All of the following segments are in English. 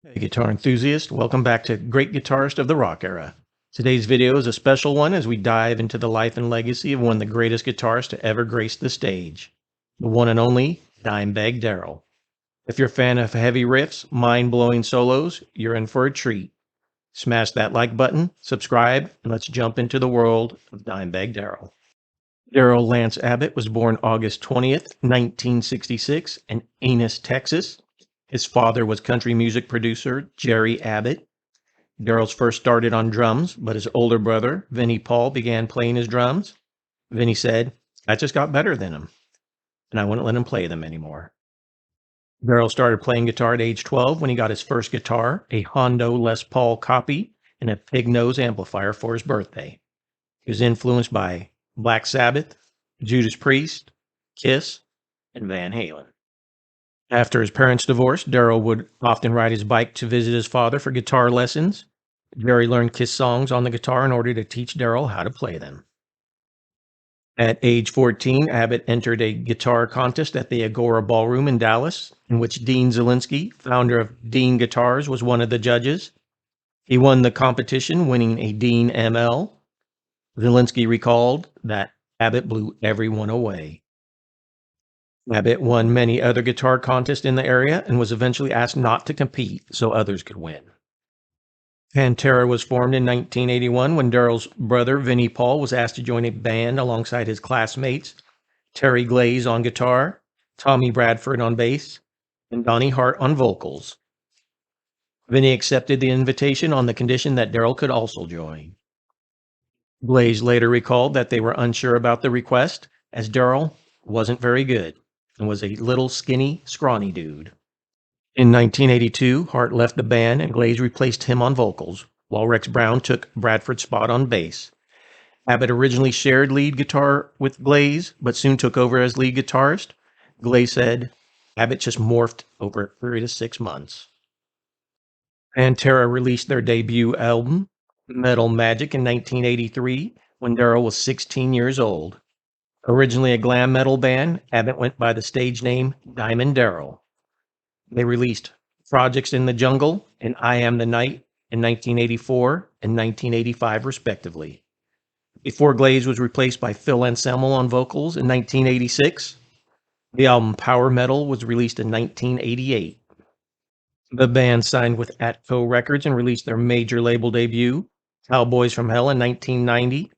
Hey, guitar enthusiast, welcome back to Great Guitarist of the Rock Era. Today's video is a special one as we dive into the life and legacy of one of the greatest guitarists to ever grace the stage, the one and only Dimebag Darrell. If you're a fan of heavy riffs, mind-blowing solos, you're in for a treat. Smash that like button, subscribe, and let's jump into the world of Dimebag Darrell. Darrell Lance Abbott was born August 20th, 1966 in Ennis, Texas. His father was country music producer Jerry Abbott. Darrell's first started on drums, but his older brother, Vinnie Paul, began playing his drums. Vinnie said, "I just got better than him, and I wouldn't let him play them anymore." Darrell started playing guitar at age 12 when he got his first guitar, a Hondo Les Paul copy, and a pig nose amplifier for his birthday. He was influenced by Black Sabbath, Judas Priest, Kiss, and Van Halen. After his parents divorced, Darrell would often ride his bike to visit his father for guitar lessons. Jerry learned Kiss songs on the guitar in order to teach Darrell how to play them. At age 14, Abbott entered a guitar contest at the Agora Ballroom in Dallas, in which Dean Zielinski, founder of Dean Guitars, was one of the judges. He won the competition, winning a Dean ML. Zielinski recalled that Abbott blew everyone away. Abbott won many other guitar contests in the area and was eventually asked not to compete so others could win. Pantera was formed in 1981 when Darrell's brother, Vinnie Paul, was asked to join a band alongside his classmates, Terry Glaze on guitar, Tommy Bradford on bass, and Donnie Hart on vocals. Vinnie accepted the invitation on the condition that Darrell could also join. Glaze later recalled that they were unsure about the request, as Darrell wasn't very good and was a little skinny, scrawny dude. In 1982, Hart left the band and Glaze replaced him on vocals, while Rex Brown took Bradford's spot on bass. Abbott originally shared lead guitar with Glaze, but soon took over as lead guitarist. Glaze said, "Abbott just morphed over a period of 6 months." Pantera released their debut album, Metal Magic, in 1983, when Darrell was 16 years old. Originally a glam metal band, Abbott went by the stage name Diamond Darrell. They released Projects in the Jungle and I Am the Night in 1984 and 1985, respectively. Before Glaze was replaced by Phil Anselmo on vocals in 1986, the album Power Metal was released in 1988. The band signed with Atco Records and released their major label debut, Cowboys from Hell, in 1990.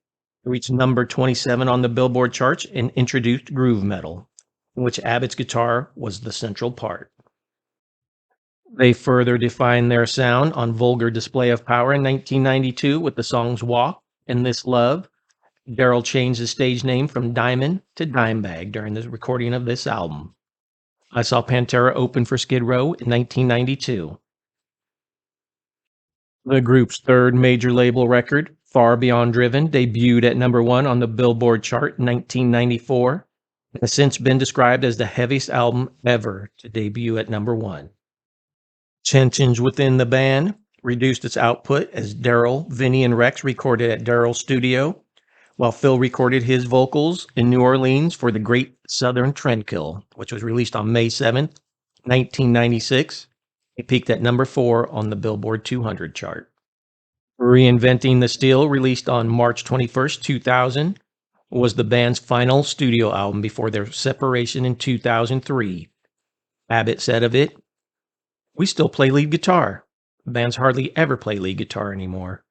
It reached number 27 on the Billboard charts and introduced groove metal, in which Abbott's guitar was the central part. They further defined their sound on Vulgar Display of Power in 1992 with the songs Walk and This Love. Darrell changed his stage name from Diamond to Dimebag during the recording of this album. I saw Pantera open for Skid Row in 1992. The group's third major label record, Far Beyond Driven, debuted at number 1 on the Billboard chart in 1994 and has since been described as the heaviest album ever to debut at number 1. Tensions within the band reduced its output as Darrell, Vinnie, and Rex recorded at Darrell's studio, while Phil recorded his vocals in New Orleans for the Great Southern Trendkill, which was released on May 7th, 1996. It peaked at number 4 on the Billboard 200 chart. Reinventing the Steel, released on March 21st, 2000, was the band's final studio album before their separation in 2003. Abbott said of it, "We still play lead guitar. Bands hardly ever play lead guitar anymore."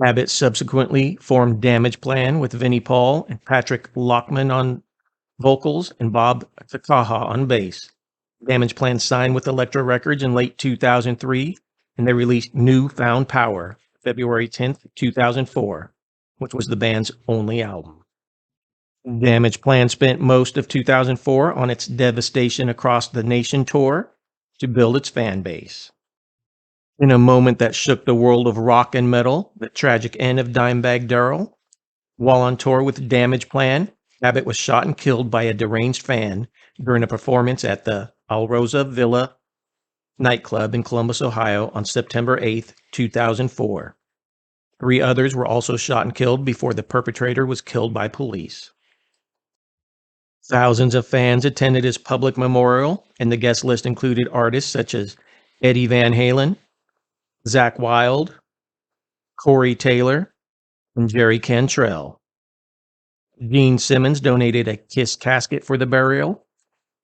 Abbott subsequently formed Damageplan with Vinnie Paul and Patrick Lockman on vocals and Bob Kakaha on bass. Damageplan signed with Elektra Records in late 2003, and they released New Found Power February 10th, 2004, which was the band's only album. Damageplan spent most of 2004 on its Devastation Across the Nation tour to build its fan base. In a moment that shook the world of rock and metal, the tragic end of Dimebag Darrell. While on tour with Damageplan, Abbott was shot and killed by a deranged fan during a performance at the Alrosa Villa nightclub in Columbus, Ohio on September 8th, 2004. 3 others were also shot and killed before the perpetrator was killed by police. Thousands of fans attended his public memorial, and the guest list included artists such as Eddie Van Halen, Zakk Wylde, Corey Taylor, and Jerry Cantrell. Gene Simmons donated a Kiss casket for the burial,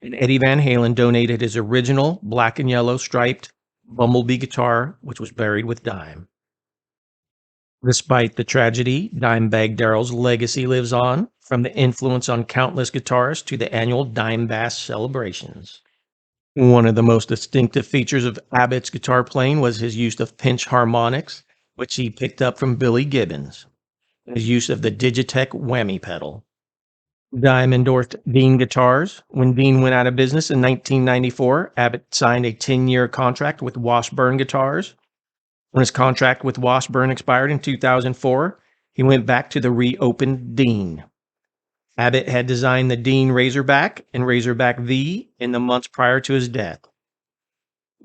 and Eddie Van Halen donated his original black and yellow striped Bumblebee guitar, which was buried with Dime. Despite the tragedy, Dimebag Darrell's legacy lives on, from the influence on countless guitarists to the annual Dime Bass celebrations. One of the most distinctive features of Abbott's guitar playing was his use of pinch harmonics, which he picked up from Billy Gibbons, and his use of the Digitech whammy pedal. Dime endorsed Dean guitars. When Dean went out of business in 1994, Abbott signed a 10-year contract with Washburn Guitars. When his contract with Washburn expired in 2004, he went back to the reopened Dean. Abbott had designed the Dean Razorback and Razorback V in the months prior to his death.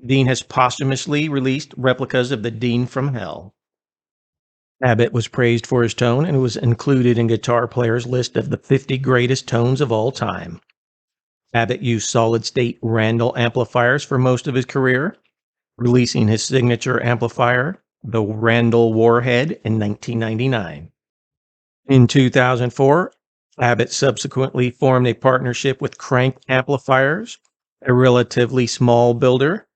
Dean has posthumously released replicas of the Dean from Hell. Abbott was praised for his tone and was included in Guitar Player's list of the 50 greatest tones of all time. Abbott used solid-state Randall amplifiers for most of his career, releasing his signature amplifier, the Randall Warhead, in 1999. In 2004, Abbott subsequently formed a partnership with Crank Amplifiers, a relatively small builder.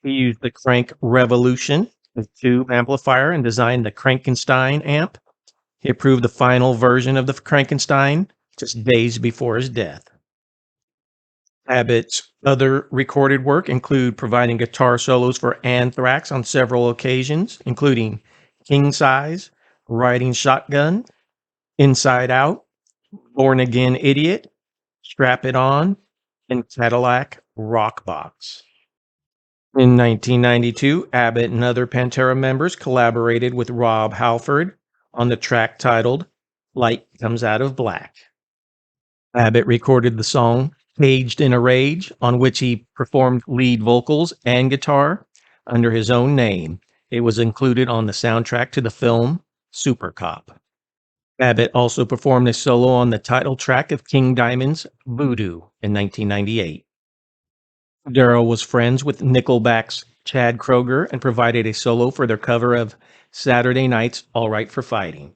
He used the Crank Revolution, a tube amplifier, and designed the Frankenstein amp. He approved the final version of the Frankenstein just days before his death. Abbott's other recorded work include providing guitar solos for Anthrax on several occasions, including King Size, Riding Shotgun, Inside Out, Born Again Idiot, Strap It On, and Cadillac Rockbox. In 1992, Abbott and other Pantera members collaborated with Rob Halford on the track titled Light Comes Out of Black. Abbott recorded the song Caged in a Rage, on which he performed lead vocals and guitar under his own name. It was included on the soundtrack to the film Super Cop. Abbott also performed a solo on the title track of King Diamond's Voodoo in 1998. Darrell was friends with Nickelback's Chad Kroeger and provided a solo for their cover of Saturday Night's All Right for Fighting.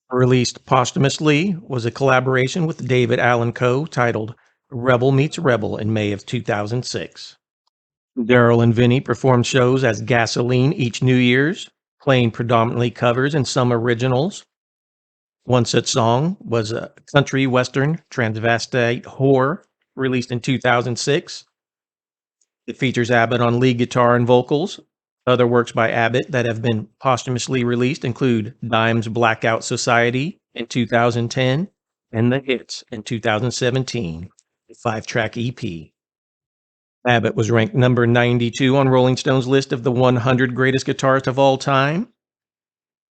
Released posthumously was a collaboration with David Allan Coe titled Rebel Meets Rebel in May of 2006. Darrell and Vinnie performed shows as Gasoline each New Year's, playing predominantly covers and some originals. One such song was a country western transvestite whore, released in 2006. It features Abbott on lead guitar and vocals. Other works by Abbott that have been posthumously released include Dime's Blackout Society in 2010 and The Hits in 2017, a 5-track EP. Abbott was ranked number 92 on Rolling Stone's list of the 100 greatest guitarists of all time.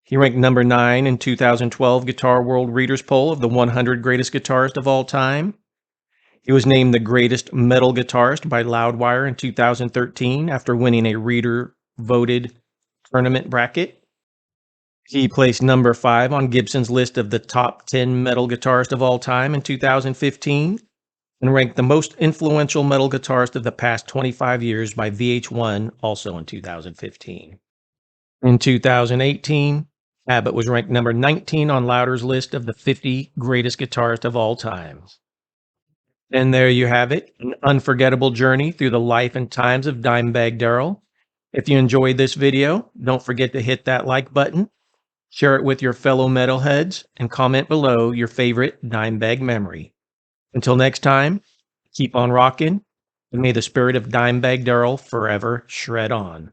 He ranked number 9 in 2012 Guitar World Readers Poll of the 100 greatest guitarists of all time. He was named the greatest metal guitarist by Loudwire in 2013 after winning a reader-voted tournament bracket. He placed number 5 on Gibson's list of the top 10 metal guitarists of all time in 2015 and ranked the most influential metal guitarist of the past 25 years by VH1, also in 2015. In 2018, Abbott was ranked number 19 on Louder's list of the 50 greatest guitarists of all time. And there you have it, an unforgettable journey through the life and times of Dimebag Darrell. If you enjoyed this video, don't forget to hit that like button, share it with your fellow metalheads, and comment below your favorite Dimebag memory. Until next time, keep on rocking, and may the spirit of Dimebag Darrell forever shred on.